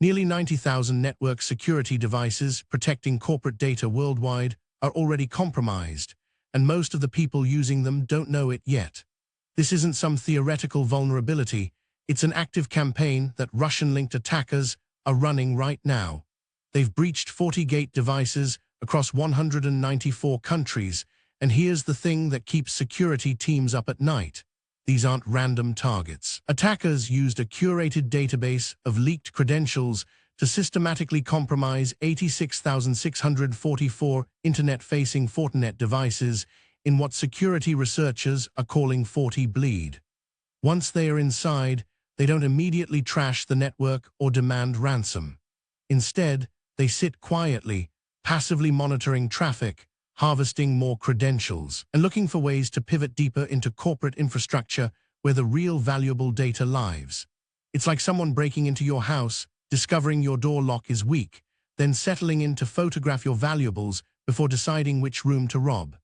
Nearly 90,000 network security devices protecting corporate data worldwide are already compromised, and most of the people using them don't know it yet. This isn't some theoretical vulnerability, it's an active campaign that Russian-linked attackers are running right now. They've breached FortiGate devices across 194 countries, and here's the thing that keeps security teams up at night. These aren't random targets. Attackers used a curated database of leaked credentials to systematically compromise 86,644 internet-facing Fortinet devices in what security researchers are calling FortiBleed. Once they are inside, they don't immediately trash the network or demand ransom. Instead, they sit quietly, passively monitoring traffic, harvesting more credentials, and looking for ways to pivot deeper into corporate infrastructure where the real valuable data lives. It's like someone breaking into your house, discovering your door lock is weak, then settling in to photograph your valuables before deciding which room to rob.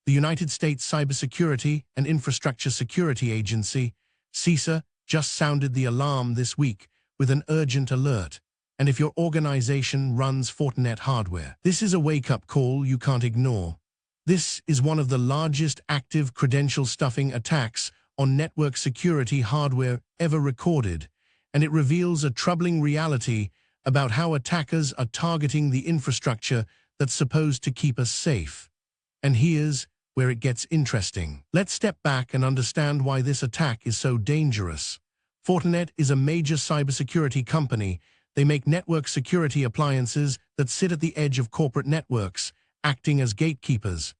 The United States Cybersecurity and Infrastructure Security Agency, CISA, just sounded the alarm this week with an urgent alert. And if your organization runs Fortinet hardware, this is a wake-up call you can't ignore. This is one of the largest active credential-stuffing attacks on network security hardware ever recorded, and it reveals a troubling reality about how attackers are targeting the infrastructure that's supposed to keep us safe. And here's where it gets interesting. Let's step back and understand why this attack is so dangerous. Fortinet is a major cybersecurity company. They make network security appliances that sit at the edge of corporate networks, acting as gatekeepers.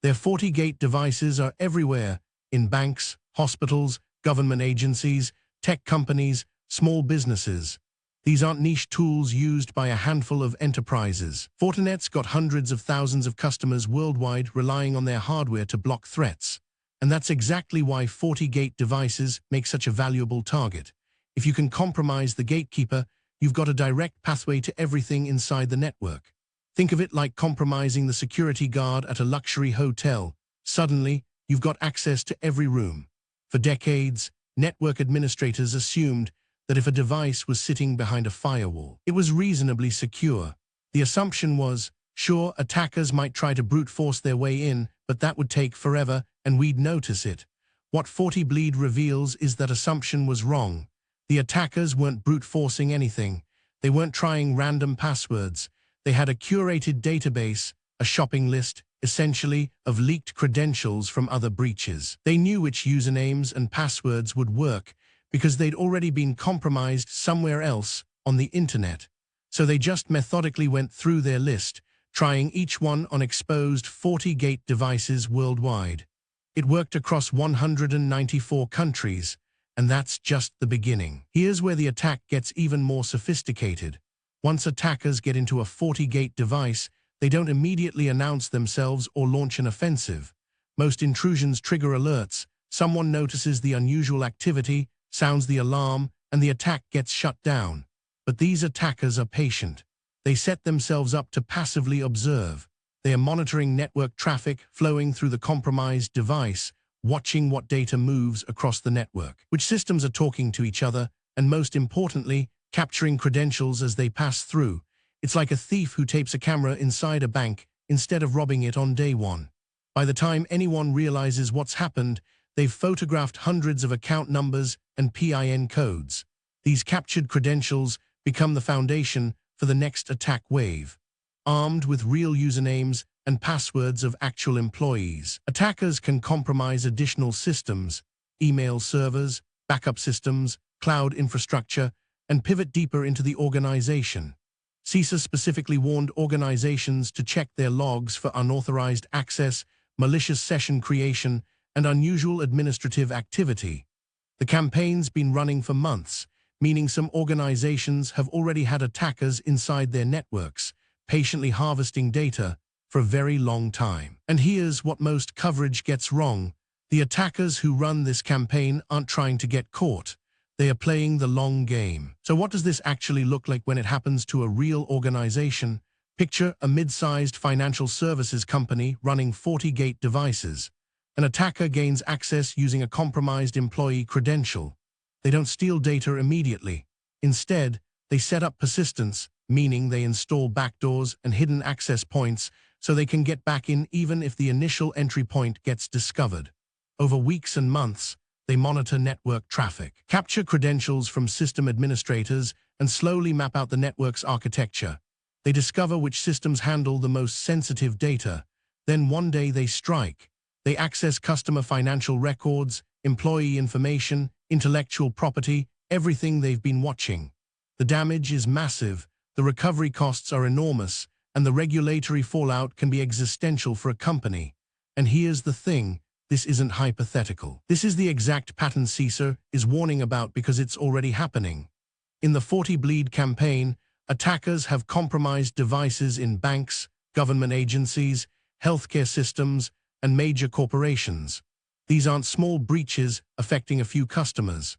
Their FortiGate devices are everywhere, in banks, hospitals, government agencies, tech companies, small businesses. These aren't niche tools used by a handful of enterprises. Fortinet's got hundreds of thousands of customers worldwide relying on their hardware to block threats. And that's exactly why FortiGate devices make such a valuable target. If you can compromise the gatekeeper, you've got a direct pathway to everything inside the network. Think of it like compromising the security guard at a luxury hotel. Suddenly, you've got access to every room. For decades, network administrators assumed that if a device was sitting behind a firewall, it was reasonably secure. The assumption was, sure, attackers might try to brute force their way in, but that would take forever, and we'd notice it. What FortiBleed reveals is that assumption was wrong. The attackers weren't brute forcing anything. They weren't trying random passwords. They had a curated database, a shopping list, essentially, of leaked credentials from other breaches. They knew which usernames and passwords would work because they'd already been compromised somewhere else on the internet. So they just methodically went through their list, trying each one on exposed FortiGate devices worldwide. It worked across 194 countries. And that's just the beginning. Here's where the attack gets even more sophisticated. Once attackers get into a FortiGate device, they don't immediately announce themselves or launch an offensive. Most intrusions trigger alerts. Someone notices the unusual activity, sounds the alarm, and the attack gets shut down. But these attackers are patient. They set themselves up to passively observe. They are monitoring network traffic flowing through the compromised device, watching what data moves across the network, which systems are talking to each other, and most importantly, capturing credentials as they pass through. It's like a thief who tapes a camera inside a bank instead of robbing it on day one. By the time anyone realizes what's happened, they've photographed hundreds of account numbers and PIN codes. These captured credentials become the foundation for the next attack wave. Armed with real usernames and passwords of actual employees, attackers can compromise additional systems, email servers, backup systems, cloud infrastructure, and pivot deeper into the organization. CISA specifically warned organizations to check their logs for unauthorized access, malicious session creation, and unusual administrative activity. The campaign's been running for months, meaning some organizations have already had attackers inside their networks, patiently harvesting data for a very long time. And here's what most coverage gets wrong. The attackers who run this campaign aren't trying to get caught. They are playing the long game. So what does this actually look like when it happens to a real organization? Picture a mid-sized financial services company running FortiGate devices. An attacker gains access using a compromised employee credential. They don't steal data immediately. Instead, They set up persistence, meaning they install backdoors and hidden access points so they can get back in even if the initial entry point gets discovered. Over weeks and months, they monitor network traffic, capture credentials from system administrators, and slowly map out the network's architecture. They discover which systems handle the most sensitive data. Then one day they strike. They access customer financial records, employee information, intellectual property, everything they've been watching. The damage is massive, the recovery costs are enormous, and the regulatory fallout can be existential for a company. And here's the thing, this isn't hypothetical. This is the exact pattern CISA is warning about because it's already happening. In the FortiBleed campaign, attackers have compromised devices in banks, government agencies, healthcare systems, and major corporations. These aren't small breaches affecting a few customers.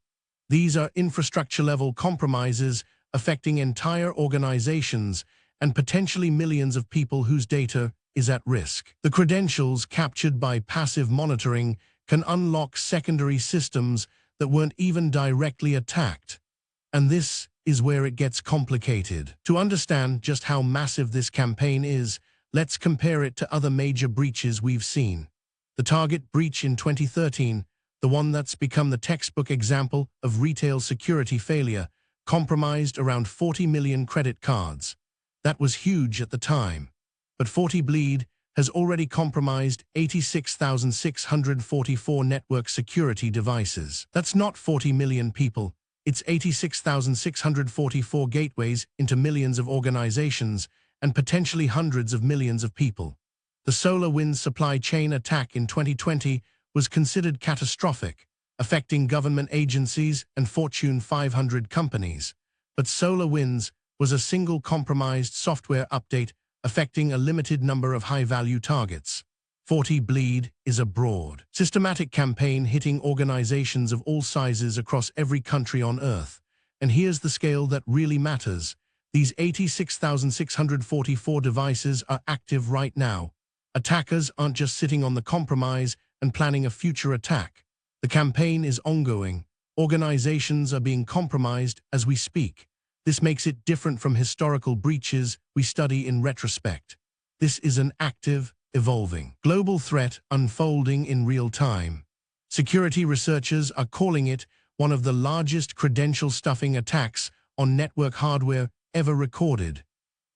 These are infrastructure-level compromises affecting entire organizations and potentially millions of people whose data is at risk. The credentials captured by passive monitoring can unlock secondary systems that weren't even directly attacked. And this is where it gets complicated. To understand just how massive this campaign is, let's compare it to other major breaches we've seen. The Target breach in 2013, the one that's become the textbook example of retail security failure, compromised around 40 million credit cards. That was huge at the time. But FortiBleed has already compromised 86,644 network security devices. That's not 40 million people. It's 86,644 gateways into millions of organizations and potentially hundreds of millions of people. The SolarWinds supply chain attack in 2020 was considered catastrophic, affecting government agencies and Fortune 500 companies. But SolarWinds was a single compromised software update affecting a limited number of high-value targets. FortiBleed is a broad, systematic campaign hitting organizations of all sizes across every country on Earth. And here's the scale that really matters. These 86,644 devices are active right now. Attackers aren't just sitting on the compromise and planning a future attack. The campaign is ongoing. Organizations are being compromised as we speak. This makes it different from historical breaches we study in retrospect. This is an active, evolving, global threat unfolding in real time. Security researchers are calling it one of the largest credential-stuffing attacks on network hardware ever recorded.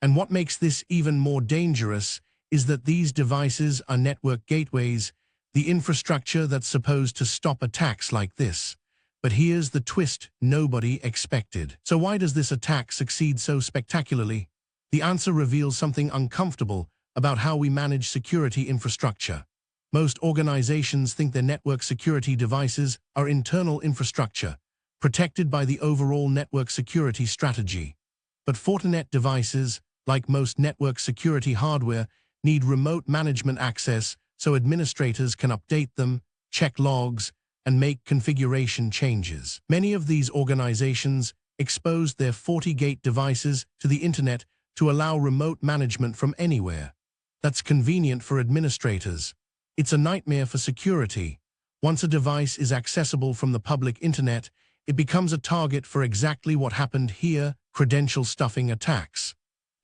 And what makes this even more dangerous is that these devices are network gateways, the infrastructure that's supposed to stop attacks like this. But here's the twist nobody expected. So why does this attack succeed so spectacularly? The answer reveals something uncomfortable about how we manage security infrastructure. Most organizations think their network security devices are internal infrastructure, protected by the overall network security strategy. But Fortinet devices, like most network security hardware, need remote management access so administrators can update them, check logs, and make configuration changes. Many of these organizations exposed their FortiGate devices to the internet to allow remote management from anywhere. That's convenient for administrators. It's a nightmare for security. Once a device is accessible from the public internet, it becomes a target for exactly what happened here, credential-stuffing attacks.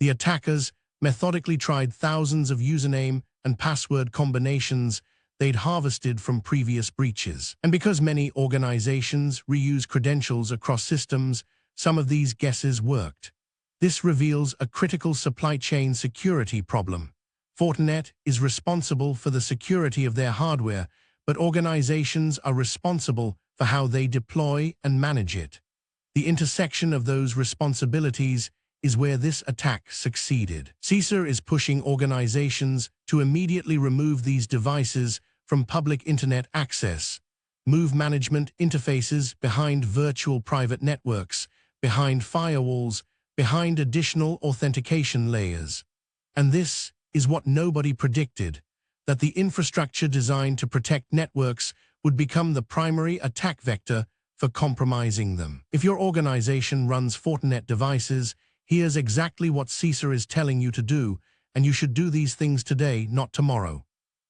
The attackers methodically tried thousands of username and password combinations they'd harvested from previous breaches. And because many organizations reuse credentials across systems, some of these guesses worked. This reveals a critical supply chain security problem. Fortinet is responsible for the security of their hardware, but organizations are responsible for how they deploy and manage it. The intersection of those responsibilities is where this attack succeeded. CISA is pushing organizations to immediately remove these devices from public internet access, move management interfaces behind virtual private networks, behind firewalls, behind additional authentication layers. And this is what nobody predicted, that the infrastructure designed to protect networks would become the primary attack vector for compromising them. If your organization runs Fortinet devices, here's exactly what CISA is telling you to do, and you should do these things today, not tomorrow.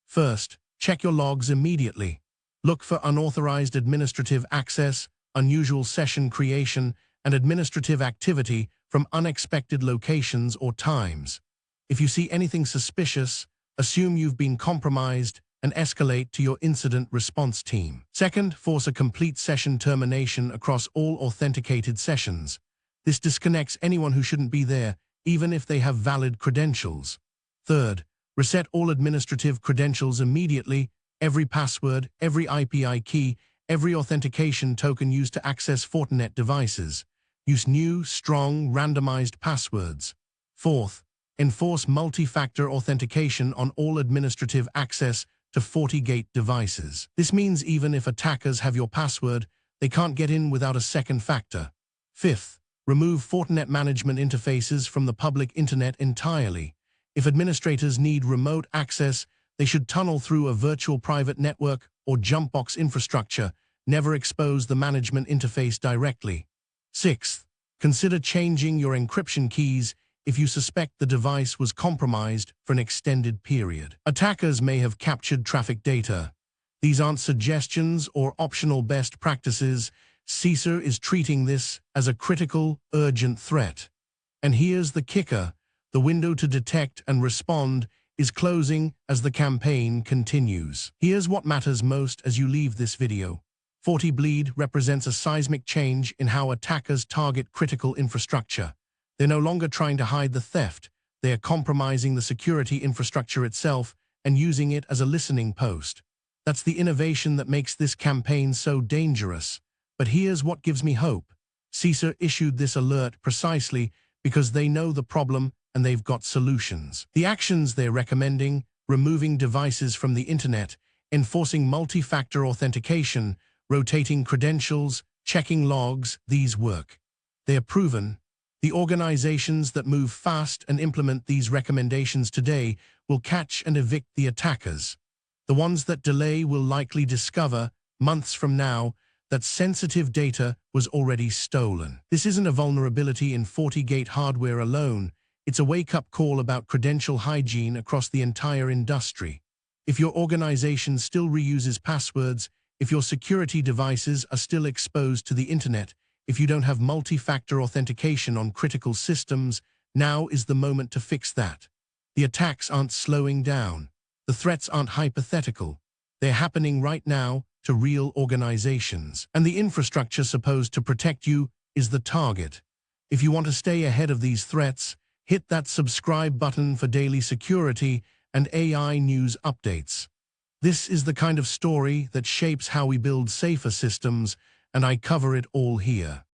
First, check your logs immediately. Look for unauthorized administrative access, unusual session creation, and administrative activity from unexpected locations or times. If you see anything suspicious, assume you've been compromised and escalate to your incident response team. Second, force a complete session termination across all authenticated sessions. This disconnects anyone who shouldn't be there, even if they have valid credentials. Third, reset all administrative credentials immediately, every password, every IPI key, every authentication token used to access Fortinet devices. Use new, strong, randomized passwords. Fourth, enforce multi-factor authentication on all administrative access to FortiGate devices. This means even if attackers have your password, they can't get in without a second factor. Fifth, remove Fortinet management interfaces from the public internet entirely. If administrators need remote access, they should tunnel through a virtual private network or jump box infrastructure, never expose the management interface directly. Sixth, consider changing your encryption keys if you suspect the device was compromised for an extended period. Attackers may have captured traffic data. These aren't suggestions or optional best practices. CISA is treating this as a critical, urgent threat. And here's the kicker. The window to detect and respond is closing as the campaign continues. Here's what matters most as you leave this video. FortiBleed represents a seismic change in how attackers target critical infrastructure. They're no longer trying to hide the theft. They are compromising the security infrastructure itself and using it as a listening post. That's the innovation that makes this campaign so dangerous. But here's what gives me hope. CISA issued this alert precisely because they know the problem and they've got solutions. The actions they're recommending, removing devices from the internet, enforcing multi-factor authentication, rotating credentials, checking logs, these work. They are proven. The organizations that move fast and implement these recommendations today will catch and evict the attackers. The ones that delay will likely discover, months from now, that sensitive data was already stolen. This isn't a vulnerability in FortiGate hardware alone. It's a wake-up call about credential hygiene across the entire industry. If your organization still reuses passwords, if your security devices are still exposed to the internet, if you don't have multi-factor authentication on critical systems, now is the moment to fix that. The attacks aren't slowing down. The threats aren't hypothetical. They're happening right now to real organizations. And the infrastructure supposed to protect you is the target. If you want to stay ahead of these threats, hit that subscribe button for daily security and AI news updates. This is the kind of story that shapes how we build safer systems, and I cover it all here.